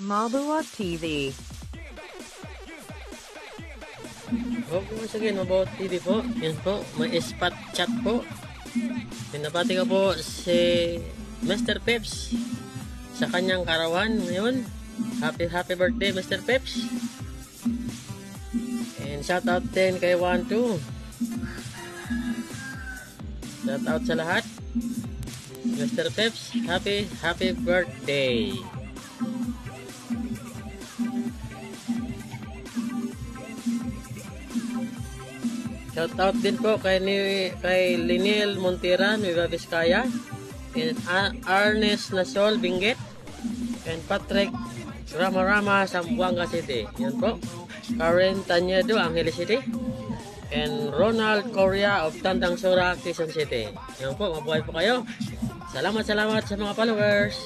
Mabuhat TV. Opo, sige, Mabuhat TV po. Yan po, may spot chat po. Pinabati ko po si Mr. Peps sa kanyang karawan ngayon. Happy birthday, Mr. Peps. And shout out din kay 12. Shout out sa lahat. Mr. Peps, happy birthday. Shout out din po kay Liniel Montera, Nueva Vizcaya, and Ernest Nasol Benguet, and Patrick Rama Zamboanga City. Yan po. Karen Tañedo, Angeles City, and Ronald Correa of Tandang Sora, Quezon City. Yan po, mabuhay po kayo. Salamat sa mga followers.